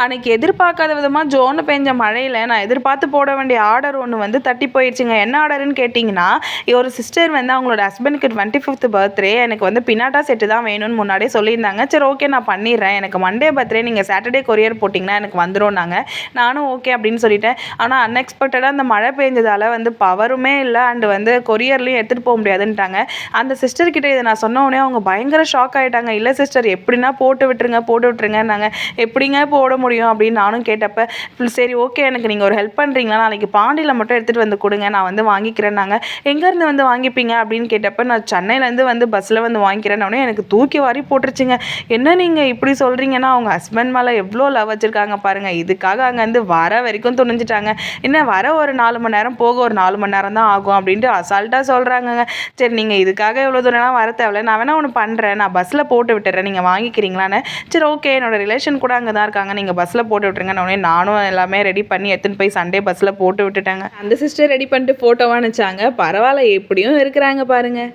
அன்னைக்கு எதிர்பார்க்காத விதமாக ஜோன்னு பெஞ்ச மழையில் நான் எதிர்பார்த்து போட வேண்டிய ஆர்டர் ஒன்று வந்து தட்டி போயிடுச்சுங்க. என்ன ஆர்டருன்னு கேட்டிங்கன்னா, ஒரு சிஸ்டர் வந்து அவங்களோட ஹஸ்பண்டுக்கு 25th பர்த்டே எனக்கு வந்து பினாட்டா செட்டு தான் வேணும்னு முன்னாடியே சொல்லியிருந்தாங்க. சரி ஓகே நான் பண்ணிடுறேன், எனக்கு மண்டே பர்த்டே நீங்கள் சாட்டர்டே கொரியர் போட்டிங்கன்னா எனக்கு வந்துடும்னாங்க. நானும் ஓகே அப்படின்னு சொல்லிட்டேன். ஆனால் அன்எக்ஸ்பெக்டடாக அந்த மழை பெஞ்சதால் வந்து பவருமே இல்லை அண்டு வந்து கொரியர்லையும் எடுத்துகிட்டு போக முடியாதுன்ட்டாங்க. அந்த சிஸ்டர்கிட்ட இதை நான் சொன்ன உடனே அவங்க பயங்கர ஷாக் ஆகிட்டாங்க. இல்லை சிஸ்டர் எப்படின்னா போட்டு விட்டுருங்கன்னாங்க. எப்படிங்க போட முடியும் அப்படின்னு நானும் கேட்டப்ப, சரி ஓகே எனக்கு நீங்கள் ஒரு ஹெல்ப் பண்ணுறீங்களா, நாளைக்கு பாண்டியில் மட்டும் எடுத்துகிட்டு வந்து கொடுங்க, நான் வந்து வாங்கிக்கிறேன்னாங்க. எங்கேருந்து வந்து வாங்கிப்பீங்க அப்படின்னு கேட்டப்ப, நான் சென்னையிலேருந்து வந்து பஸ்ஸில் வந்து வாங்கிக்கிறேன்னொடனே எனக்கு தூக்கி வாரி போட்டுருச்சுங்க. என்ன நீங்கள் இப்படி சொல்கிறீங்கன்னா, அவங்க ஹஸ்பண்ட் மேலே எவ்வளோ லவ் வச்சுருக்காங்க பாருங்கள். இதுக்காக அங்கேருந்து வர வரைக்கும் துணிஞ்சிட்டாங்க. என்ன வர ஒரு 4 மணி நேரம், போக ஒரு 4 மணி நேரம் தான் ஆகும் அப்படின்ட்டு அசால்ட்டாக சொல்கிறாங்கங்க. சரி நீங்கள் இதுக்காக எவ்வளோ தூரம்லாம் வர தேவையில்ல, நான் வேணா ஒன்று பண்ணுறேன், நான் பஸ்ஸில் போட்டு விட்டுறேன், நீங்கள் வாங்கிக்கிறீங்களான்னு. சரி ஓகே என்னோட ரிலேஷன் கூட அங்கே தான் இருக்காங்க, நீங்கள் பஸ்ஸில் போட்டு விட்டுருங்கன்னு நானும் எல்லாமே ரெடி பண்ணி எடுத்துன்னு போய் சண்டே பஸ்ஸில் போட்டு விட்டுட்டேங்க. அந்த சிஸ்டர் ரெடி பண்ணிட்டு ஃபோட்டோவாக நினச்சாங்க. பரவாயில்ல எப்படியும் இருக்கிறாங்க பாருங்கள்.